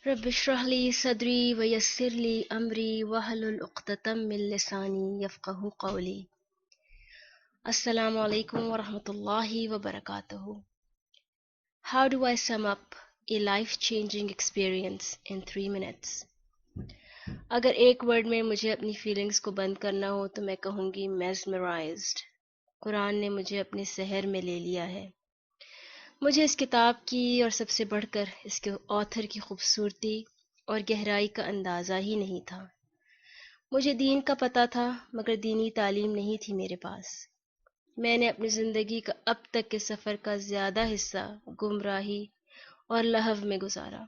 رب اشرح لي صدري ويسر لي أمري واحلل عقدة من لساني يفقهوا قولي. السلام علیکم ورحمۃ اللہ وبرکاتہ. How do I sum up a life-changing experience in 3 minutes? اگر ایک ورڈ میں مجھے اپنی فیلنگز کو بند کرنا ہو تو میں کہوں گی mesmerized. قرآن نے مجھے اپنے سحر میں لے لیا ہے. مجھے اس کتاب کی اور سب سے بڑھ کر اس کے آتھر کی خوبصورتی اور گہرائی کا اندازہ ہی نہیں تھا. مجھے دین کا پتہ تھا مگر دینی تعلیم نہیں تھی میرے پاس. میں نے اپنی زندگی کا اب تک کے سفر کا زیادہ حصہ گمراہی اور لہو میں گزارا.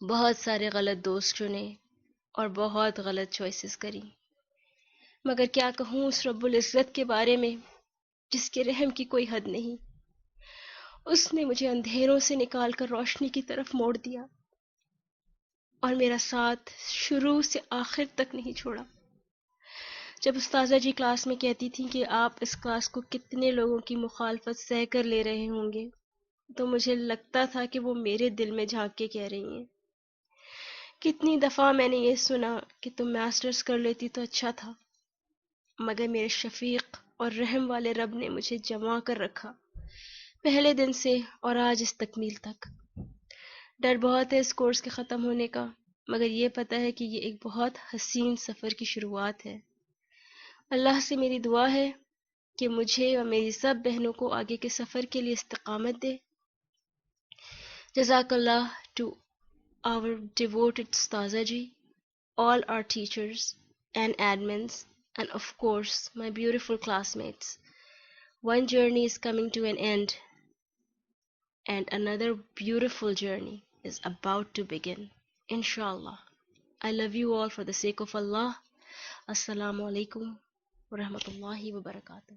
بہت سارے غلط دوست چنے اور بہت غلط چوائسز کری. مگر کیا کہوں اس رب العزت کے بارے میں جس کے رحم کی کوئی حد نہیں. اس نے مجھے اندھیروں سے نکال کر روشنی کی طرف موڑ دیا اور میرا ساتھ شروع سے آخر تک نہیں چھوڑا. جب استاذہ جی کلاس میں کہتی تھیں کہ آپ اس کلاس کو کتنے لوگوں کی مخالفت سہ کر لے رہے ہوں گے تو مجھے لگتا تھا کہ وہ میرے دل میں جھانک کے کہہ رہی ہیں. کتنی دفعہ میں نے یہ سنا کہ تم ماسٹرز کر لیتی تو اچھا تھا، مگر میرے شفیق اور رحم والے رب نے مجھے جما کر رکھا پہلے دن سے اور آج اس تکمیل تک. ڈر بہت ہے اس کورس کے ختم ہونے کا، مگر یہ پتہ ہے کہ یہ ایک بہت حسین سفر کی شروعات ہے. اللہ سے میری دعا ہے کہ مجھے اور میری سب بہنوں کو آگے کے سفر کے لیے استقامت دے. جزاک اللہ to our devoted Staza ji, all our teachers and admins, and of course my beautiful classmates. One journey is coming to an end and another beautiful journey is about to begin. Inshallah. I love you all for the sake of Allah. Assalamu alaikum wa rahmatullahi wa barakatuh.